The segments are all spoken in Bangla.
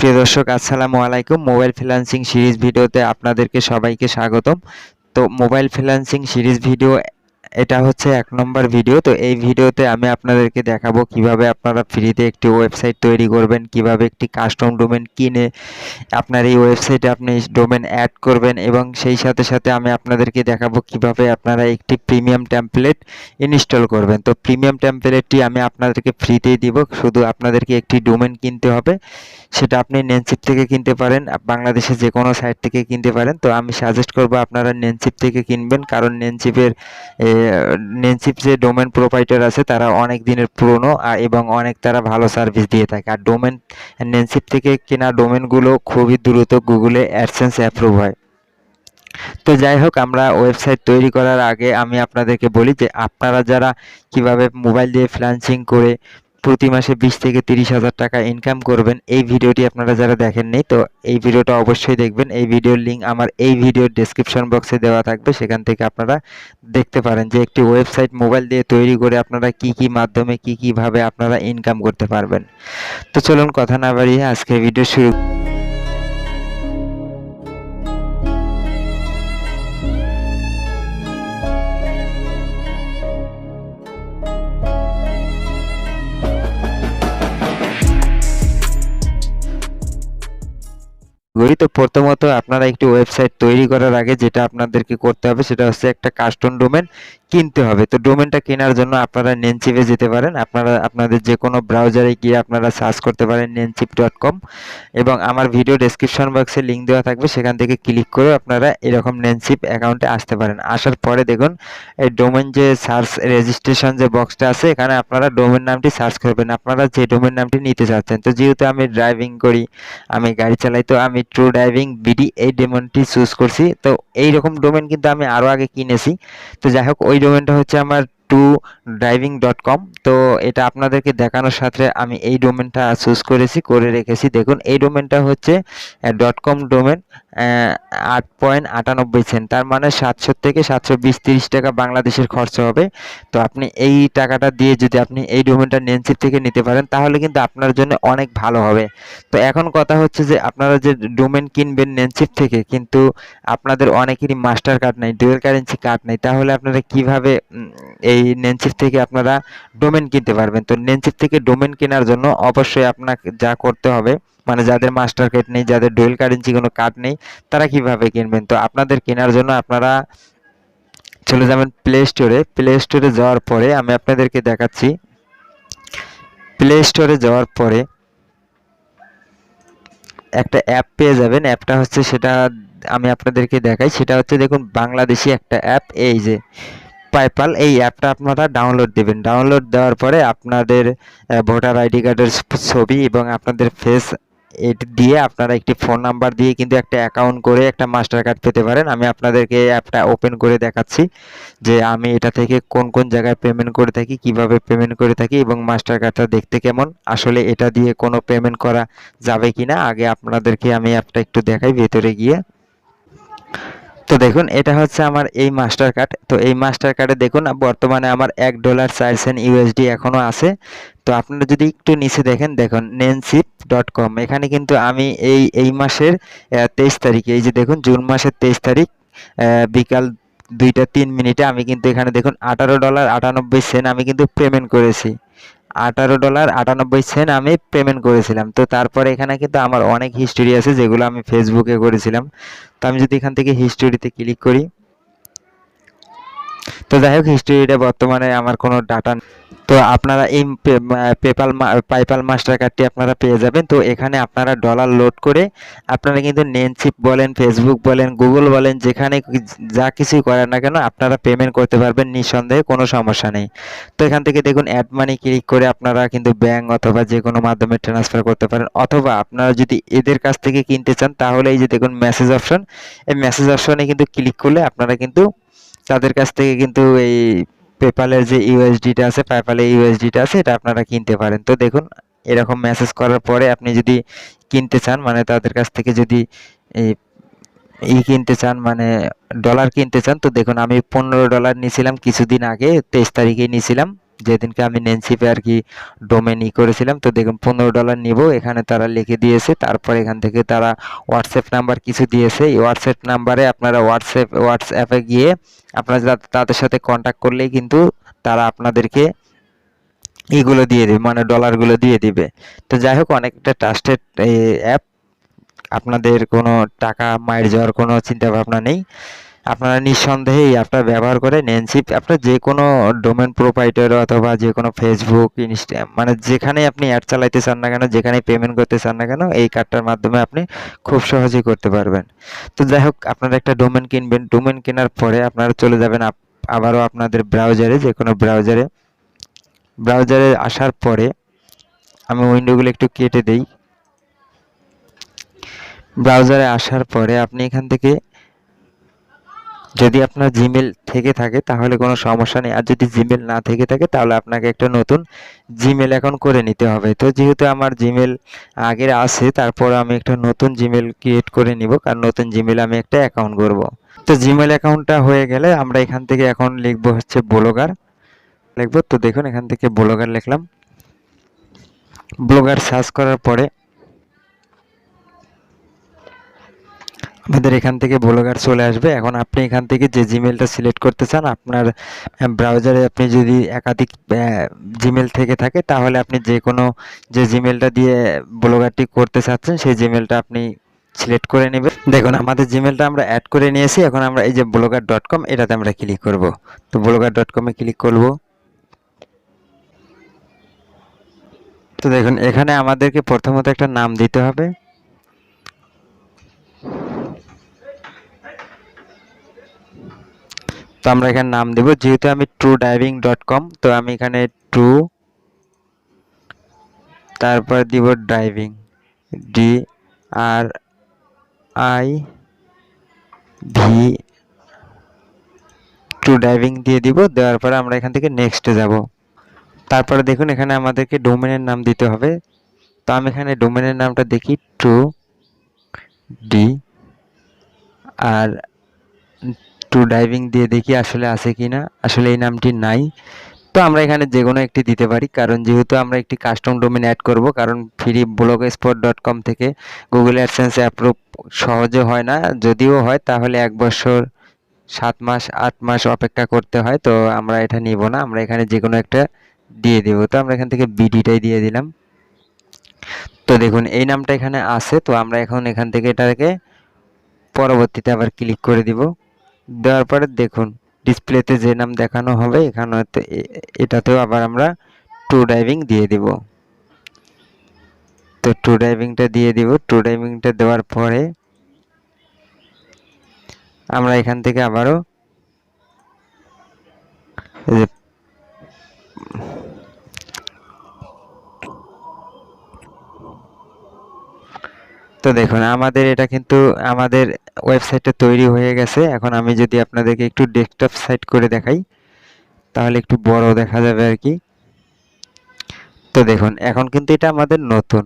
প্রিয় দর্শক, আসসালামু আলাইকুম। মোবাইল ফ্রিল্যান্সিং সিরিজ ভিডিওতে আপনাদেরকে সবাইকে স্বাগতম। তো মোবাইল ফ্রিল্যান্সিং সিরিজ ভিডিও এটা হচ্ছে ১ নম্বর ভিডিও। তো এই ভিডিওতে আমি আপনাদেরকে দেখাবো কিভাবে আপনারা ফ্রিতে একটি ওয়েবসাইট তৈরি করবেন, কিভাবে একটি কাস্টম ডোমেন কিনে আপনার এই ওয়েবসাইটে আপনি ডোমেন অ্যাড করবেন, এবং সেই সাথে সাথে আমি আপনাদেরকে দেখাবো কিভাবে আপনারা একটি প্রিমিয়াম টেমপ্লেট ইনস্টল করবেন। তো প্রিমিয়াম টেমপ্লেটটি আমি আপনাদেরকে ফ্রিতেই দিব, শুধু আপনাদেরকে একটি ডোমেন কিনতে হবে। সেটা আপনি নেনসিপ থেকে কিনতে পারেন, বাংলাদেশের যে কোনো সাইট থেকে কিনতে পারেন। তো আমি সাজেস্ট করব আপনারা নেনসিপ থেকে কিনবেন, কারণ নেনসিপ যে ডোমেন প্রোভাইডার আছে তারা অনেক দিনের পুরনো এবং অনেক তারা ভালো সার্ভিস দিয়ে থাকে। আর নেনসিপ থেকে কেনা ডোমেনগুলো খুবই দ্রুত গুগলে অ্যাডসেন্স অ্যাপ্রুভ হয়। তো যাই হোক, আমরা ওয়েবসাইট তৈরি করার আগে আমি আপনাদেরকে বলি যে আপনারা যারা কিভাবে মোবাইল দিয়ে ফ্রিল্যান্সিং করে প্রতি মাসে 20 থেকে 30,000 টাকা ইনকাম করবেন, এই ভিডিওটি আপনারা যারা দেখেননি, তো এই ভিডিওটা অবশ্যই দেখবেন। এই ভিডিওর লিঙ্ক আমার এই ভিডিওর ডেসক্রিপশন বক্সে দেওয়া থাকবে, সেখান থেকে আপনারা দেখতে পারেন যে একটি ওয়েবসাইট মোবাইল দিয়ে তৈরি করে আপনারা কি মাধ্যমে কিভাবে আপনারা ইনকাম করতে পারবেন। তো চলুন কথা না বাড়িয়ে আজকে ভিডিও শুরু করি। তো প্রথমত আপনারা একটি ওয়েবসাইট তৈরি করার আগে যেটা আপনাদেরকে করতে হবে সেটা হচ্ছে একটা কাস্টম ডোমেন কিনতে হবে। তো ডোমেনটা কেনার জন্য আপনারা নেনসিপে যেতে পারেন। আপনারা আপনাদের যে কোনো ব্রাউজারে গিয়ে আপনারা সার্চ করতে পারেন নেনসিপ.com, এবং আমার ভিডিও ডেসক্রিপশন বক্সে লিঙ্ক দেওয়া থাকবে, সেখান থেকে ক্লিক করে আপনারা এরকম নেনসিপ অ্যাকাউন্টে আসতে পারেন। আসার পরে দেখুন এই ডোমেন যে সার্চ রেজিস্ট্রেশন যে বক্সটা আছে, এখানে আপনারা ডোমেন নামটি সার্চ করবেন, আপনারা যে ডোমেন নামটি নিতে চাচ্ছেন। তো যেহেতু আমি ড্রাইভিং করি, আমি গাড়ি চালাই, তো আমি ট্রু ড্রাইভিং বিডি এই ডোমেনটি চুজ করছি। তো এইরকম ডোমেন কিন্তু আমি আরও আগে কিনেছি। তো যাই হোক, ওই ডোমেনটা হচ্ছে আমার driving.com। তো এটা আপনাদেরকে দেখানোর সাথে আমি এই ডোমেনটা চুজ করে রেখেছি। দেখুন এই ডোমেনটা হচ্ছে .com ডোমেন, 8.98 সেন্ট, তার মানে 700 থেকে 720-30 টাকা বাংলাদেশের খরচ হবে। তো আপনি এই টাকাটা দিয়ে যদি আপনি এই ডোমেনটা নেনসিপ থেকে নিতে পারেন, তাহলে কিন্তু আপনার জন্য অনেক ভালো হবে। তো এখন কথা হচ্ছে যে আপনারা যে ডোমেন কিনবেন নেনসিপ থেকে, কিন্তু আপনাদের অনেকেরই মাস্টার কার্ড নাই, ডুয়েল কারেন্সি কার্ড নাই, তাহলে আপনারা কিভাবে এই নেনসিপ থেকে আপনারা ডোমেন কিনতে পারবেন? তো নেনসিপ থেকে ডোমেন কেনার জন্য অবশ্যই আপনাকে যা করতে হবে, মানে যাদের মাস্টার কার্ড নেই, যাদের ডুয়েল কারেন্সি কোনো কার্ড নেই, তারা কিভাবে কিনবেন? তো আপনাদের কেনার জন্য আপনারা চলে যাবেন প্লে স্টোরে যাওয়ার পরে আমি আপনাদেরকে দেখাচ্ছি। প্লে স্টোরে যাওয়ার পরে একটা অ্যাপ পেয়ে যাবেন। অ্যাপটা হচ্ছে, সেটা আমি আপনাদেরকে দেখাই, সেটা হচ্ছে দেখুন বাংলাদেশি একটা অ্যাপ, এই যে পেপ্যাল। এই অ্যাপটা আপনারা ডাউনলোড দেবেন। ডাউনলোড দেওয়ার পরে আপনাদের ভোটার আইডি কার্ডের ছবি এবং আপনাদের ফেস এটি দিয়ে আপনারা একটি ফোন নাম্বার দিয়ে কিন্তু একটা অ্যাকাউন্ট করে একটা মাস্টার কার্ড পেতে পারেন। আমি আপনাদেরকে অ্যাপটা ওপেন করে দেখাচ্ছি যে আমি এটা থেকে কোন জায়গায় পেমেন্ট করে থাকি, কিভাবে পেমেন্ট করে থাকি, এবং মাস্টার কার্ডটা দেখতে কেমন, আসলে এটা দিয়ে কোনো পেমেন্ট করা যাবে কিনা আগে আপনাদেরকে আমি অ্যাপটা একটু দেখাই ভেতরে গিয়ে। তো দেখুন এটা হচ্ছে আমার এই মাস্টার কার্ড। তো এই মাস্টার কার্ডে দেখুন বর্তমানে আমার $1.04 ইউএসডি এখনো আছে। তো আপনারা যদি একটু নিচে দেখুন নেনসিপ.com, এখানে কিন্তু আমি এই মাসের 23 তারিখে, এই যে দেখুন জুন মাসের 23 তারিখ বিকাল 2টা 3 মিনিটে আমি কিন্তু এখানে দেখুন $18.98 আমি কিন্তু পেমেন্ট করেছি। $18.98 আমি পেমেন্ট করেছিলাম। তো তারপরে এখানে কিন্তু আমার অনেক হিস্টোরি আছে যেগুলো আমি ফেসবুকে করেছিলাম। তো আমি যদি এখান থেকে হিস্টোরিতে ক্লিক করি, তো যাই হোক হিস্টোরিটা বর্তমানে আমার কোনো ডাটা, তো আপনারা এই পেপ্যাল মাস্টার কার্ডটি আপনারা পেয়ে যাবেন। তো এখানে আপনারা ডলার লোড করে আপনারা কিন্তু নেনসিপ বলেন, ফেসবুক বলেন, গুগল বলেন, যেখানে যা কিছুই করেন না কেন আপনারা পেমেন্ট করতে পারবেন নিঃসন্দেহে, কোনো সমস্যা নেই। তো এখান থেকে দেখুন অ্যাড মানি ক্লিক করে আপনারা কিন্তু ব্যাংক অথবা যে কোনো মাধ্যমে ট্রান্সফার করতে পারেন, অথবা আপনারা যদি এদের কাছ থেকে কিনতে চান তাহলে এই যে দেখুন মেসেজ অপশন, এই মেসেজ অপশনে কিন্তু ক্লিক করলে আপনারা কিন্তু তাদের কাছ থেকে কিন্তু এই পেপ্যালের যে ইউএসডিটা আছে, পেপ্যালের ইউএসডিটা আছে, এটা আপনারা কিনতে পারেন। তো দেখুন এরকম মেসেজ করার পরে আপনি যদি কিনতে চান, মানে তাদের কাছ থেকে যদি কিনতে চান, মানে ডলার কিনতে চান, তো দেখুন আমি $15 নিয়েছিলাম কিছুদিন আগে, 23 তারিখে নিয়েছিলাম। যেদিনকে আমি নেনসিপে আর কি ডোমেন করেছিলাম, তো দেখুন $15 নিব এখানে তারা লিখে দিয়েছে। তারপর এখান থেকে তারা হোয়াটসঅ্যাপ নাম্বার কিছু দিয়েছে। এই হোয়াটসঅ্যাপ নাম্বারে আপনারা হোয়াটসঅ্যাপে গিয়ে আপনারা তাদের সাথে কন্ট্যাক্ট করলেই কিন্তু তারা আপনাদেরকে এগুলো দিয়ে দেবে, মানে ডলারগুলো দিয়ে দিবে। তো যাই হোক, অনেকটা ট্রাস্টেড অ্যাপ, আপনাদের কোনো টাকা মাইর যাওয়ার কোনো চিন্তা ভাবনা নেই। আপনারা নিঃসন্দেহে এই অ্যাপটা ব্যবহার করে নেনসিপ, আপনার যে কোনো ডোমেন প্রোপাইটার অথবা যে কোনো ফেসবুক, ইনস্টা, মানে যেখানে আপনি অ্যাড চালাইতে চান না কেন, যেখানে পেমেন্ট করতে চান না কেন, এই কার্ডটার মাধ্যমে আপনি খুব সহজেই করতে পারবেন। তো যাই হোক, আপনারা একটা ডোমেন কিনবেন। ডোমেন কেনার পরে আপনারা চলে যাবেন আবারও আপনাদের ব্রাউজারে, যে কোনো ব্রাউজারে আসার পরে আমি উইন্ডোগুলো একটু কেটে দেই। ব্রাউজারে আসার পরে আপনি এখান থেকে, যদি আপনার জিমেল থেকে থাকে তাহলে কোনো সমস্যা নেই, আর যদি জিমেল না থেকে থাকে তাহলে আপনাকে একটা নতুন জিমেল অ্যাকাউন্ট করে নিতে হবে। তো যেহেতু আমার জিমেল আগের আছে, তারপর আমি একটা নতুন জিমেল ক্রিয়েট করে নিব, কারণ নতুন জিমেল আমি একটা অ্যাকাউন্ট করব। তো জিমেল অ্যাকাউন্টটা হয়ে গেলে আমরা এখান থেকে এখন লিখবো হচ্ছে ব্লগার লিখবো। তো দেখুন এখান থেকে ব্লগার লিখলাম। ব্লগার সার্চ করার পরে আমাদের এখান থেকে ব্লগার চলে আসবে। এখন আপনি এখান থেকে যে জিমেলটা সিলেক্ট করতে চান, আপনার ব্রাউজারে আপনি যদি একাধিক জিমেল থেকে থাকে তাহলে আপনি যে কোনো, যে জিমেলটা দিয়ে ব্লগারটি করতে চাচ্ছেন সেই জিমেলটা আপনি সিলেক্ট করে নেবেন। দেখুন আমাদের জিমেলটা আমরা অ্যাড করে নিয়েছি। এখন আমরা এই যে blogger.com, এটাতে আমরা ক্লিক করব। তো blogger.com এ ক্লিক করব। তো দেখুন এখানে আমাদেরকে প্রথমত একটা নাম দিতে হবে। তো আমরা এখানে নাম দেব, যেহেতু আমি truediving.com, তো আমি এখানে ট্রু, তারপর দিব ড্রাইভিং, DRIV, ট্রু ড্রাইভিং দিয়ে দিব। দেওয়ার পরে আমরা এখান থেকে নেক্সটে যাব। তারপরে দেখুন এখানে আমাদেরকে ডোমেনের নাম দিতে হবে। তো আমি এখানে ডোমেনের নামটা দেখি ট্রু ডি আর ট্রু ড্রাইভিং দিয়ে দেখি আসলে আছে কিনা। আসলে এই নামটি নাই। তো আমরা এখানে যে কোনো একটি দিতে পারি, কারণ যেহেতু আমরা একটি কাস্টম ডোমেন অ্যাড করব, কারণ ফ্রি blogspot.com থেকে গুগল অ্যাডসেন্স অ্যাপ্রুভ সহজে হয় না, যদিও হয় তাহলে 1 বছর 7 মাস 8 মাস অপেক্ষা করতে হয়। তো আমরা এটা নিব না, আমরা এখানে যে কোনো একটা দিয়ে দেব। তো আমরা এখান থেকে বিডিটাই দিয়ে দিলাম। তো দেখুন এই নামটা এখানে আছে। তো আমরা এখন এখান থেকে এটাকে পরবর্তীতে আবার ক্লিক করে দিব। দেওয়ার পরে দেখুন ডিসপ্লেতে যে নাম দেখানো হবে এখানে এটাতেও আবার আমরা ট্রু ড্রাইভিং দিয়ে দিব। তো ট্রু ড্রাইভিংটা দিয়ে দিব। ট্রু ড্রাইভিংটা দেওয়ার পরে আমরা এখান থেকে আবারও তো দেখুন আমাদের এটা কিন্তু আমাদের ওয়েবসাইটটা তৈরি হয়ে গেছে। এখন আমি যদি আপনাদেরকে একটু ডেস্কটপ সাইট করে দেখাই তাহলে একটু বড় দেখা যাবে আর কি। তো দেখুন এখন কিন্তু এটা আমাদের নতুন,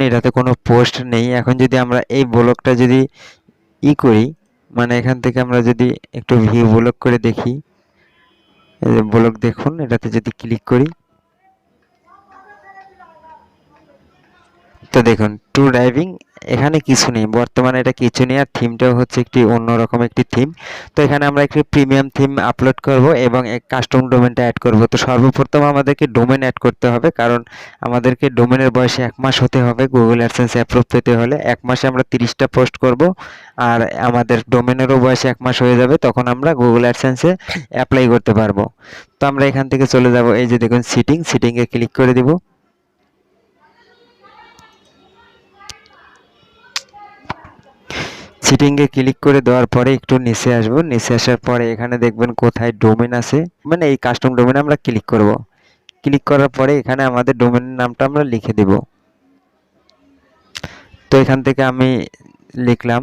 এটাতে কোনো পোস্ট নেই। এখন যদি আমরা এই ব্লগটা যদি করি, মানে এখান থেকে আমরা যদি একটু ভিউ ব্লগ করে দেখি, এই যে ব্লগ দেখুন, এটাতে যদি ক্লিক করি, তো দেখুন টু ড্রাইভিং এখানে কিছু নেই, বর্তমানে এটা কিছু নেই। আর থিমটাও হচ্ছে একটি অন্যরকম একটি থিম। তো এখানে আমরা একটি প্রিমিয়াম থিম আপলোড করব এবং এক কাস্টম ডোমেনটা অ্যাড করব। তো সর্বপ্রথম আমাদেরকে ডোমেন অ্যাড করতে হবে, কারণ আমাদেরকে ডোমেনের বয়সে 1 মাস হতে হবে গুগল অ্যাডসেন্স অ্যাপ্রুভ পেতে হলে। 1 মাসে আমরা 30টা পোস্ট করব, আর আমাদের ডোমেনেরও বয়সে 1 মাস হয়ে যাবে, তখন আমরা গুগল অ্যাডসেন্সে অ্যাপ্লাই করতে পারবো। তো আমরা এখান থেকে চলে যাব, এই যে দেখুন সিটিংয়ে ক্লিক করে দিব। সিটিংয়ে ক্লিক করে দেওয়ার পরে একটু নিচে আসবো। নিচে আসার পরে এখানে দেখবেন কোথায় ডোমেন আছে, মানে এই কাস্টম ডোমেনে আমরা ক্লিক করব। ক্লিক করার পরে এখানে আমাদের ডোমেনের নামটা আমরা লিখে দেব। তো এখান থেকে আমি লিখলাম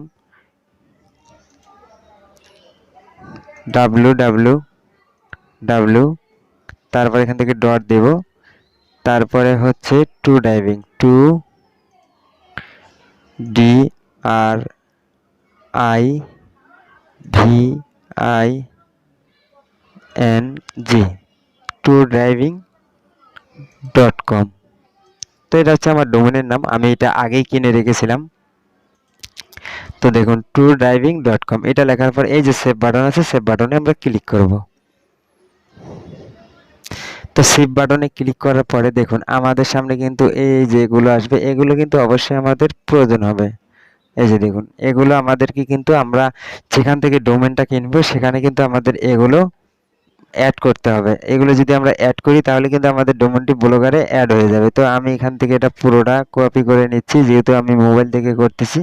www, তারপর এখান থেকে ডট দেব, তারপরে হচ্ছে two driving, two DRIVING, tourdriving.com। তো এটা হচ্ছে আমার ডোমেনের নাম, আমি এটা আগেই কিনে রেখেছিলাম। তো দেখুন tourdriving.com এটা লেখার পর এই যে সেভ বাটন আছে, সেভ বাটনে আমরা ক্লিক করব। তো সেভ বাটনে ক্লিক করার পরে দেখুন আমাদের সামনে কিন্তু এই যেগুলো আসবে এগুলো কিন্তু অবশ্যই আমাদের প্রয়োজন হবে। এই যে দেখুন এগুলো আমাদেরকে কিন্তু আমরা যেখান থেকে ডোমেনটা কিনবো সেখানে কিন্তু আমাদের এগুলো অ্যাড করতে হবে। এগুলো যদি আমরা অ্যাড করি তাহলে কিন্তু আমাদের ডোমেনটি ব্লগারে অ্যাড হয়ে যাবে। তো আমি এখান থেকে এটা পুরোটা কপি করে নিচ্ছি, যেহেতু আমি মোবাইল থেকে করতেছি।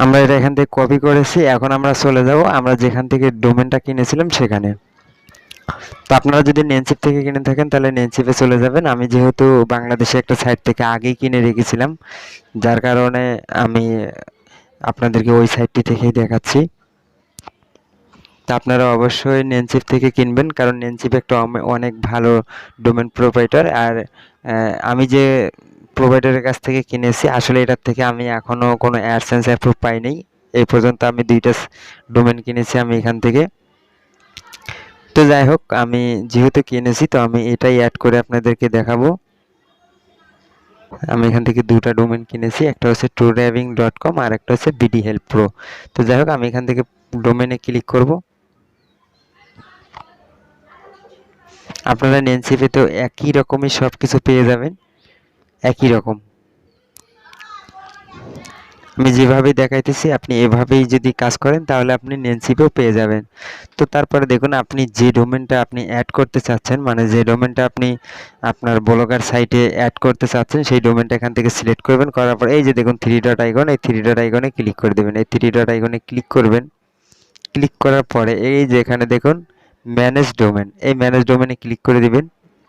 আমরা এটা এখান থেকে কপি করেছি, এখন আমরা চলে যাব আমরা যেখান থেকে ডোমেনটা কিনেছিলাম সেখানে। তো আপনারা যদি নেনসিপ থেকে কিনে থাকেন তাহলে নেনসিপে চলে যাবেন। আমি যেহেতু বাংলাদেশে একটা সাইট থেকে আগেই কিনে রেখেছিলাম, যার কারণে আমি আপনাদেরকে ওই সাইটটি থেকেই দেখাচ্ছি। তা আপনারা অবশ্যই নেনসিপ থেকে কিনবেন, কারণ নেনসিপ একটা অনেক ভালো ডোমেন প্রোভাইডার। আর আমি যে প্রোভাইডারের কাছ থেকে কিনেছি আসলে এটার থেকে আমি এখনও কোনো অ্যাডসেন্স অ্যাপ্রুভ পাইনি। এই পর্যন্ত আমি 2টা ডোমেন কিনেছি আমি এখান থেকে। তো যাই হোক, আমি যেহেতু কিনেছি তো আমি এটাই অ্যাড করে আপনাদেরকে দেখাবো। আমি এখান থেকে 2টা ডোমেন কিনেছি, একটা হচ্ছে tourdriving.com আর একটা হচ্ছে বিডি হেল্প প্রো। তো যাই হোক আমি এখান থেকে ডোমেনে ক্লিক করব। আপনারা নেনসিপে তো একই রকমই সব কিছু পেয়ে যাবেন, একই রকম। আমি যেভাবে দেখাইতেছি আপনি এভাবেই যদি কাজ করেন তাহলে আপনি নেনসিপেও পেয়ে যাবেন। তো তারপরে দেখুন আপনি যে ডোমেনটা আপনি অ্যাড করতে চাচ্ছেন, মানে যে ডোমেনটা আপনি আপনার ব্লগার সাইটে অ্যাড করতে চাচ্ছেন সেই ডোমেনটা এখান থেকে সিলেক্ট করবেন। করার পর এই যে দেখুন 3 ডট আইকন, এই 3 ডট আইকনে ক্লিক করে দেবেন। এই 3 ডট আইকনে ক্লিক করবেন। ক্লিক করার পরে এই যে এখানে দেখুন ম্যানেজ ডোমেন, এই ম্যানেজ ডোমেনে ক্লিক করে দিবেন।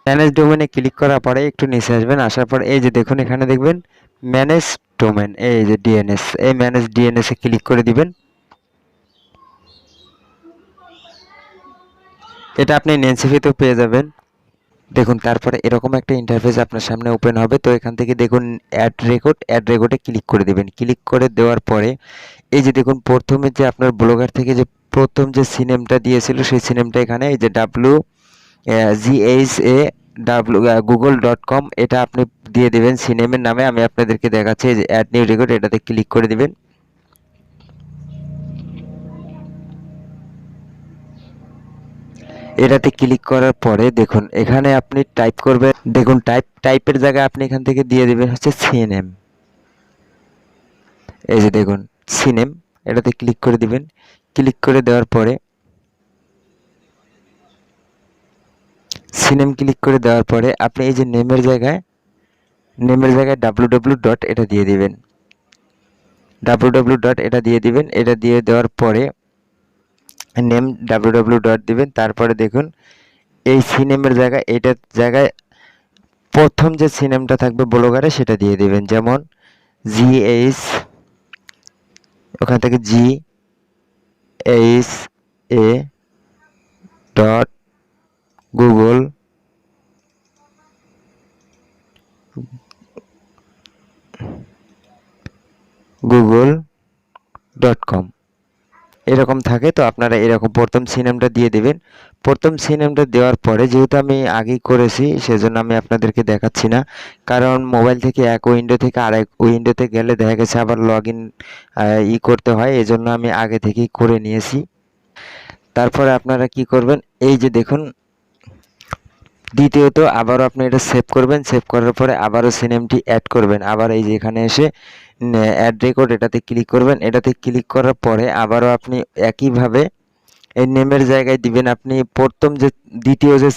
ম্যানেজ ডোমেনে ক্লিক করার পরে একটু নিচে আসবেন, আসার পর এই যে দেখুন এখানে দেখবেন ম্যানেজ ডোমেন, এই যে ডিএনএস, এই ম্যানেজ ডিএনএস এ ক্লিক করে দিবেন। এটা আপনি নেনসিফিতেও পেয়ে যাবেন। দেখুন তারপরে এরকম একটা ইন্টারফেস আপনার সামনে ওপেন হবে। তো এখান থেকে দেখুন অ্যাড রেকর্ডে ক্লিক করে দিবেন। ক্লিক করে দেওয়ার পরে এই যে দেখুন প্রথমে যে আপনার ব্লগার থেকে যে প্রথম যে সিনেমটা দিয়েছিল সেই সিনেমটা এখানে এই যে google.com এটা আপনি দিয়ে দেবেন সিনেমের নামে। আমি আপনাদেরকে দেখাচ্ছি যে অ্যাড নিউ রেকর্ড, এটাতে ক্লিক করে দিবেন। এটাতে ক্লিক করার পরে দেখুন এখানে আপনি টাইপ করবেন, দেখুন টাইপের জায়গায় আপনি এখান থেকে দিয়ে দেবেন হচ্ছে সিনেম। এই যে দেখুন সিনেম, এটাতে ক্লিক করে দিবেন। ক্লিক করে দেওয়ার পরে সিনেম ক্লিক করে দেওয়ার পরে আপনি এই যে নেমের জায়গায় www ডট এটা দিয়ে দিবেন। www ডট এটা দিয়ে দিবেন। এটা দিয়ে দেওয়ার পরে নেম www ডট দিবেন। তারপরে দেখুন এই সিনেমের জায়গায় এটার জায়গায় প্রথম যে সিনেমটা থাকবে ব্লগারে সেটা দিয়ে দিবেন, যেমন GH, ওখান থেকে GHA ডট গুগল google.com এরকম থাকে। তো আপনারা এরকম প্রথম সিনেমটা দিয়ে দেবেন। প্রথম সিনেমটা দেওয়ার পরে যেহেতু আমি আগেই করেছি সেজন্য আমি আপনাদেরকে দেখাচ্ছি না, কারণ মোবাইল থেকে এক উইন্ডো থেকে আরেক উইন্ডোতে গেলে দেখা গেছে আবার লগ ইন করতে হয়, এজন্য আমি আগে থেকেই করে নিয়েছি। তারপরে আপনারা কি করবেন, এই যে দেখুন দ্বিতীয়ত আবারও আপনি এটা সেভ করবেন। সেভ করার পরে আবারও সিনেমটি অ্যাড করবেন। আবার এই যে এখানে এসে অ্যাড রেকর্ড এটাতে ক্লিক করবেন। এটাতে ক্লিক করার পরে আবারও আপনি একইভাবে এই নেমের জায়গায় দিবেন আপনি প্রথম যে দ্বিতীয় যে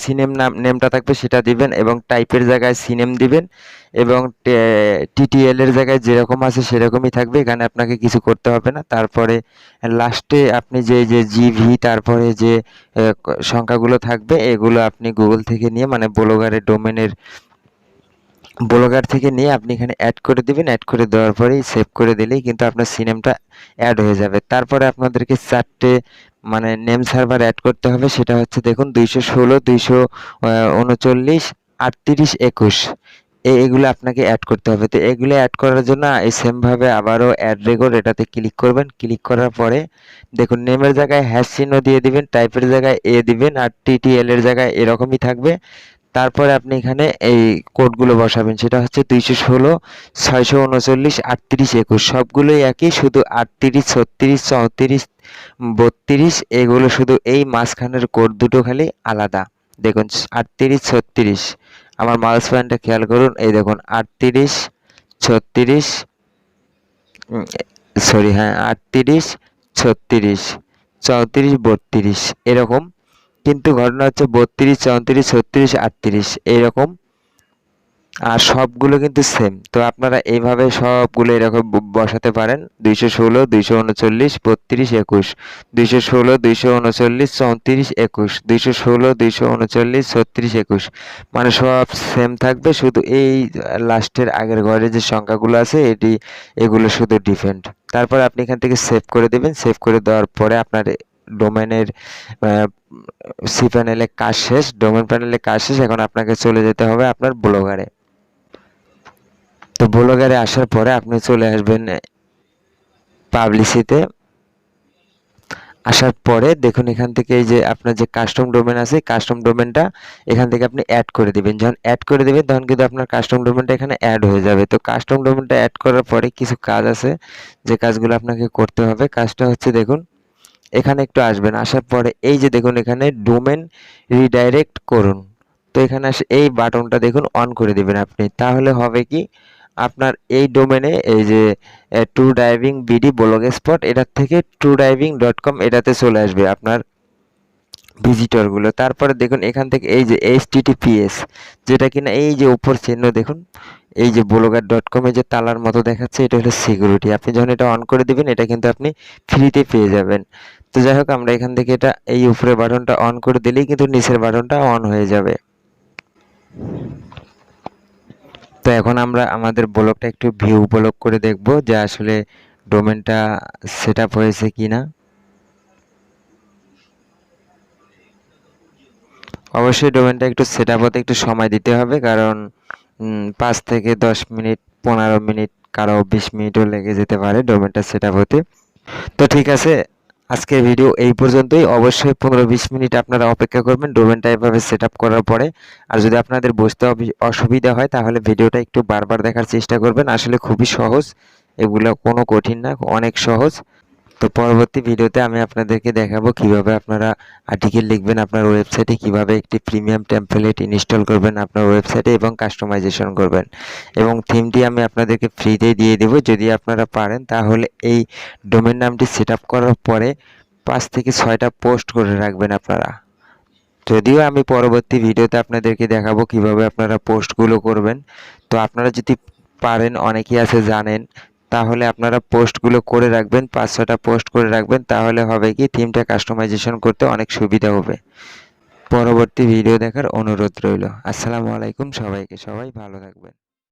নেমটা থাকবে সেটা দিবেন এবং টাইপের জায়গায় সিনেম দিবেন এবং টিটিএল এর জায়গায় যেরকম আছে সেরকমই থাকবে, এখানে আপনাকে কিছু করতে হবে না। তারপরে লাস্টে আপনি যে জিভি তারপরে যে সংখ্যাগুলো থাকবে এগুলো আপনি গুগল থেকে নিয়ে মানে ব্লগার থেকে নিয়ে আপনি এখানে অ্যাড করে দিবেন। অ্যাড করে দেওয়ার পরেই সেভ করে দিলেই কিন্তু আপনার সিনেমটা অ্যাড হয়ে যাবে। তারপরে আপনাদেরকে 4টে মানে নেম সার্ভার অ্যাড করতে হবে, সেটা হচ্ছে দেখুন 216 239 38 21 এগুলো আপনাকে অ্যাড করতে হবে। তো এগুলো অ্যাড করার জন্য এই সেম ভাবে আবারও অ্যাড রেকর্ড এটাতে ক্লিক করবেন। ক্লিক করার পরে দেখুন নেমের জায়গায় হ্যাশ চিহ্ন দিয়ে দিবেন, টাইপের জায়গায় দিবেন, আর টিটিএল এর জায়গায় এরকমই থাকবে। তারপরে আপনি এখানে এই কোডগুলো বসাবেন, সেটা হচ্ছে 216, 639, 38, 21 সবগুলোই একই, শুধু 38, 36, 34, 32 এগুলো শুধু এই মাঝখানের কোড দুটো খালি আলাদা। দেখুন 38, 36 আমার মাউস পয়েন্টটা খেয়াল করুন, এই দেখুন 38, 36, সরি হ্যাঁ 38, 36, 34, 32 এরকম। কিন্তু ঘটনা হচ্ছে 32, 34, 36, 38 এইরকম, আর সবগুলো কিন্তু সেম। তো আপনারা এইভাবে সবগুলো এরকম বসাতে পারেন। 216, 239, 32, 21, 216, 239, 34, 21, 216, 239, 36, 21 মানে সব সেম থাকবে, শুধু এই লাস্টের আগের ঘরে যে সংখ্যাগুলো আছে এগুলো শুধু ডিফারেন্ট। তারপর আপনি এখান থেকে সেভ করে দেবেন। সেভ করে দেওয়ার পরে আপনার ডোমেনের সি প্যানেলে কাজ শেষ, ডোমেন প্যানেলে কাজ শেষ। এখন আপনাকে চলে যেতে হবে আপনার ব্লগারে। তো ব্লগারে আসার পরে আপনি চলে আসবেন পাবলিশিতে। আসার পরে দেখুন এখান থেকে এই যে আপনার যে কাস্টম ডোমেন আছে, কাস্টম ডোমেনটা এখান থেকে আপনি অ্যাড করে দিবেন। যখন অ্যাড করে দিবেন তখন কিন্তু আপনার কাস্টম ডোমেনটা এখানে অ্যাড হয়ে যাবে। তো কাস্টম ডোমেনটা অ্যাড করার পরে কিছু কাজ আছে, যে কাজগুলো আপনাকে করতে হবে। কাজটা হচ্ছে দেখুন এখানে একটু আসবেন, আসার পরে এই যে দেখুন এখানে ডোমেন রিডাইরেক্ট করুন। তো এখানে আসে এই বাটনটা দেখুন অন করে দিবেন আপনি। তাহলে হবে কি আপনার এই ডোমেনে এই যে true diving BD blogspot এটার থেকে truediving.com এটাতে চলে আসবে আপনার ভিজিটরগুলো। তারপরে দেখুন এখান থেকে এই যে HTTPS যেটা কিনা এই যে উপর চিহ্ন দেখুন, এই যে blogger.com এ যে তালার মতো দেখাচ্ছে এটা হলো সিকিউরিটি। আপনি যখন এটা অন করে দিবেন এটা কিন্তু আপনি ফ্রিতে পেয়ে যাবেন। তো যাই হোক আমরা এখান থেকে এটা এই উপরের বাটনটা অন করে দিলেই কিন্তু নিচের বাটনটা অন হয়ে যাবে। তো এখন আমরা আমাদের ব্লগটা একটু ভিউ ব্লগ করে দেখব যে আসলে ডোমেনটা সেট আপ হয়েছে কিনা। অবশ্যই ডোমেনটা একটু সেট আপ হতে একটু সময় দিতে হবে, কারণ 5 থেকে 10 মিনিট, 15 মিনিট, কারো 20 মিনিটও লেগে যেতে পারে ডোমেনটা সেট আপ হতে। তো ঠিক আছে, আজকের ভিডিও এই পর্যন্তই। অবশ্যই 15-20 মিনিট আপনারা অপেক্ষা করবেন ডোমেনটা এভাবে সেট আপ করার পরে। আর যদি আপনাদের বুঝতে অসুবিধা হয় তাহলে ভিডিওটা একটু বারবার দেখার চেষ্টা করবেন। আসলে খুবই সহজ, এগুলো কোনো কঠিন না, অনেক সহজ। তো পরবর্তী ভিডিওতে আমি আপনাদেরকে দেখাবো কিভাবে আপনারা আর্টিকেল লিখবেন আপনার ওয়েবসাইটে, কিভাবে একটি প্রিমিয়াম টেমপ্লেট ইনস্টল করবেন আপনার ওয়েবসাইটে এবং কাস্টমাইজেশন করবেন, এবং থিমটি আমি আপনাদেরকে ফ্রিতে দিয়ে দেবো। যদি আপনারা পারেন তাহলে এই ডোমেন নামটি সেট আপ করার পরে 5 থেকে 6টা পোস্ট করে রাখবেন আপনারা। যদিও আমি পরবর্তী ভিডিওতে আপনাদেরকে দেখাবো কিভাবে আপনারা পোস্টগুলো করবেন। তো আপনারা যদি পারেন, অনেকেই আছে জানেন, তাহলে আপনারা পোস্টগুলো করে রাখবেন, 5-6টা পোস্ট করে রাখবেন। তাহলে হবে কি থিমটা কাস্টমাইজেশন করতে অনেক সুবিধা হবে। পরবর্তী ভিডিও দেখার অনুরোধ রইল। আসসালামু আলাইকুম সবাইকে, সবাই ভালো থাকবেন।